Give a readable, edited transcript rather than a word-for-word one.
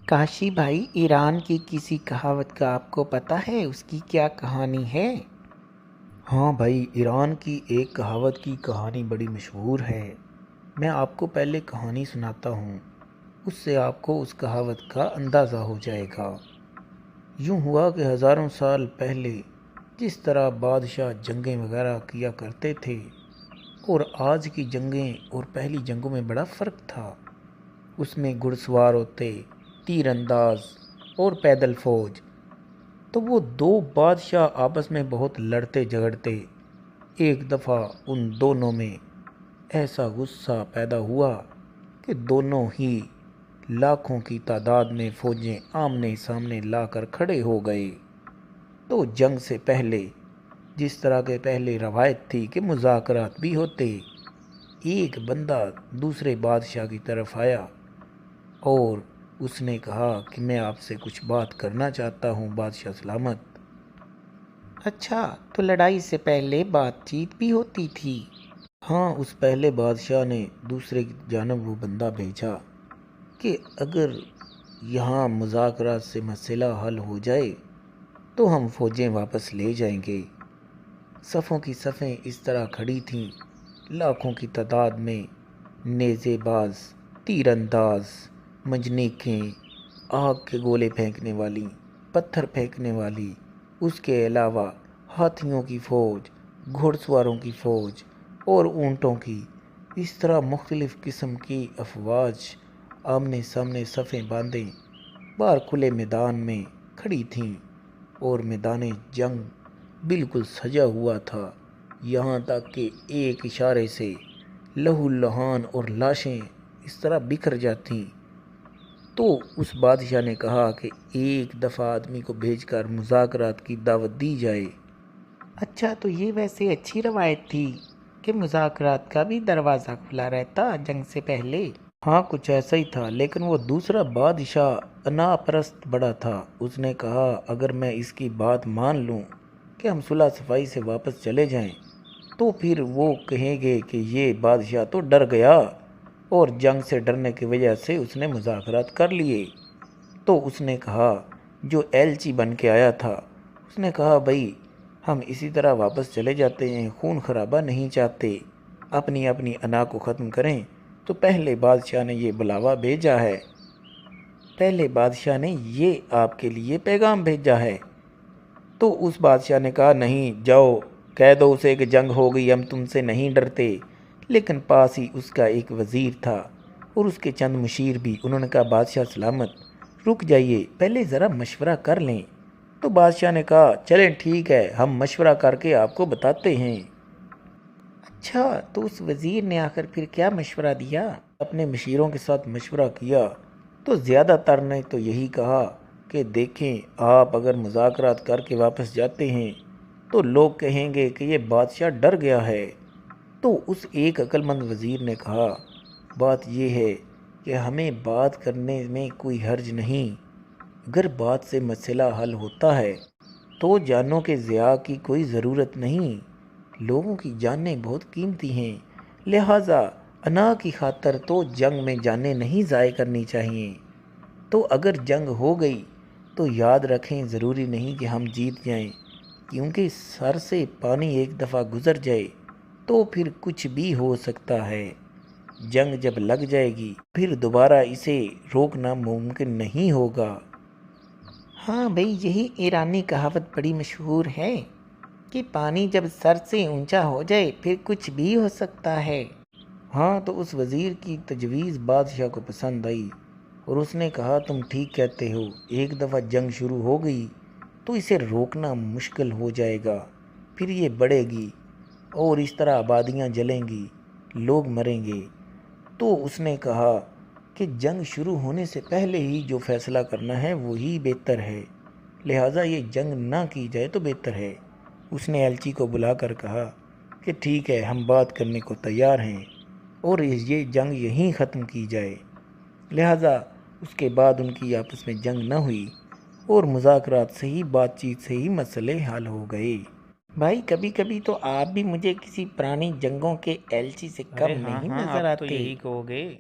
کاشی بھائی، ایران کی کسی کہاوت کا آپ کو پتہ ہے اس کی کیا کہانی ہے؟ ہاں بھائی، ایران کی ایک کہاوت کی کہانی بڑی مشہور ہے۔ میں آپ کو پہلے کہانی سناتا ہوں، اس سے آپ کو اس کہاوت کا اندازہ ہو جائے گا۔ یوں ہوا کہ ہزاروں سال پہلے جس طرح بادشاہ جنگیں وغیرہ کیا کرتے تھے اور آج کی جنگیں اور پہلی جنگوں میں بڑا فرق تھا۔ اس میں گھڑ سوار ہوتے، تیر انداز اور پیدل فوج۔ تو وہ دو بادشاہ آپس میں بہت لڑتے جھگڑتے۔ ایک دفعہ ان دونوں میں ایسا غصہ پیدا ہوا کہ دونوں ہی لاکھوں کی تعداد میں فوجیں آمنے سامنے لا کر کھڑے ہو گئے۔ تو جنگ سے پہلے جس طرح کے پہلے روایت تھی کہ مذاکرات بھی ہوتے، ایک بندہ دوسرے بادشاہ کی طرف آیا اور اس نے کہا کہ میں آپ سے کچھ بات کرنا چاہتا ہوں بادشاہ سلامت۔ اچھا، تو لڑائی سے پہلے بات چیت بھی ہوتی تھی؟ ہاں، اس پہلے بادشاہ نے دوسرے کی جانب وہ بندہ بھیجا کہ اگر یہاں مذاکرات سے مسئلہ حل ہو جائے تو ہم فوجیں واپس لے جائیں گے۔ صفوں کی صفیں اس طرح کھڑی تھیں، لاکھوں کی تعداد میں نیزے باز، تیر انداز، منجنیقیں، آگ کے گولے پھینکنے والی، پتھر پھینکنے والی، اس کے علاوہ ہاتھیوں کی فوج، گھوڑ سواروں کی فوج اور اونٹوں کی، اس طرح مختلف قسم کی افواج آمنے سامنے صفیں باندھے باہر کھلے میدان میں کھڑی تھیں، اور میدان جنگ بالکل سجا ہوا تھا، یہاں تک کہ ایک اشارے سے لہو لہان اور لاشیں اس طرح بکھر جاتی۔ تو اس بادشاہ نے کہا کہ ایک دفعہ آدمی کو بھیج کر مذاکرات کی دعوت دی جائے۔ اچھا، تو یہ ویسے اچھی روایت تھی کہ مذاکرات کا بھی دروازہ کھلا رہتا جنگ سے پہلے؟ ہاں، کچھ ایسا ہی تھا، لیکن وہ دوسرا بادشاہ انا پرست بڑا تھا۔ اس نے کہا اگر میں اس کی بات مان لوں کہ ہم صلح صفائی سے واپس چلے جائیں تو پھر وہ کہیں گے کہ یہ بادشاہ تو ڈر گیا اور جنگ سے ڈرنے کی وجہ سے اس نے مذاکرات کر لیے۔ تو اس نے کہا، جو ایلچی بن کے آیا تھا، اس نے کہا بھائی ہم اسی طرح واپس چلے جاتے ہیں، خون خرابہ نہیں چاہتے، اپنی اپنی انا کو ختم کریں۔ تو پہلے بادشاہ نے یہ بلاوا بھیجا ہے، پہلے بادشاہ نے یہ آپ کے لیے پیغام بھیجا ہے۔ تو اس بادشاہ نے کہا نہیں، جاؤ کہہ دو اسے کہ جنگ ہو گئی، ہم تم سے نہیں ڈرتے۔ لیکن پاس ہی اس کا ایک وزیر تھا اور اس کے چند مشیر بھی، انہوں نے کہا بادشاہ سلامت رک جائیے، پہلے ذرا مشورہ کر لیں۔ تو بادشاہ نے کہا چلیں ٹھیک ہے، ہم مشورہ کر کے آپ کو بتاتے ہیں۔ اچھا، تو اس وزیر نے آخر پھر کیا مشورہ دیا؟ اپنے مشیروں کے ساتھ مشورہ کیا تو زیادہ تر نے تو یہی کہا کہ دیکھیں آپ اگر مذاکرات کر کے واپس جاتے ہیں تو لوگ کہیں گے کہ یہ بادشاہ ڈر گیا ہے۔ تو اس ایک عقل مند وزیر نے کہا بات یہ ہے کہ ہمیں بات کرنے میں کوئی حرج نہیں، اگر بات سے مسئلہ حل ہوتا ہے تو جانوں کے ضیاع کی کوئی ضرورت نہیں، لوگوں کی جانیں بہت قیمتی ہیں، لہٰذا انا کی خاطر تو جنگ میں جانیں نہیں ضائع کرنی چاہیے۔ تو اگر جنگ ہو گئی تو یاد رکھیں ضروری نہیں کہ ہم جیت جائیں، کیونکہ سر سے پانی ایک دفعہ گزر جائے تو پھر کچھ بھی ہو سکتا ہے، جنگ جب لگ جائے گی پھر دوبارہ اسے روکنا ممکن نہیں ہوگا۔ ہاں بھائی، یہی ایرانی کہاوت بڑی مشہور ہے کہ پانی جب سر سے اونچا ہو جائے پھر کچھ بھی ہو سکتا ہے۔ ہاں، تو اس وزیر کی تجویز بادشاہ کو پسند آئی اور اس نے کہا تم ٹھیک کہتے ہو، ایک دفعہ جنگ شروع ہو گئی تو اسے روکنا مشکل ہو جائے گا، پھر یہ بڑھے گی اور اس طرح آبادیاں جلیں گی، لوگ مریں گے۔ تو اس نے کہا کہ جنگ شروع ہونے سے پہلے ہی جو فیصلہ کرنا ہے وہی بہتر ہے، لہٰذا یہ جنگ نہ کی جائے تو بہتر ہے۔ اس نے ایلچی کو بلا کر کہا کہ ٹھیک ہے، ہم بات کرنے کو تیار ہیں اور یہ جنگ یہیں ختم کی جائے۔ لہٰذا اس کے بعد ان کی آپس میں جنگ نہ ہوئی اور مذاکرات سے ہی، بات چیت سے ہی مسئلے حل ہو گئے۔ بھائی کبھی کبھی تو آپ بھی مجھے کسی پرانی جنگوں کے ایلچی سے کم نہیں نظر آپ تو آتے۔ یہی کہو گے۔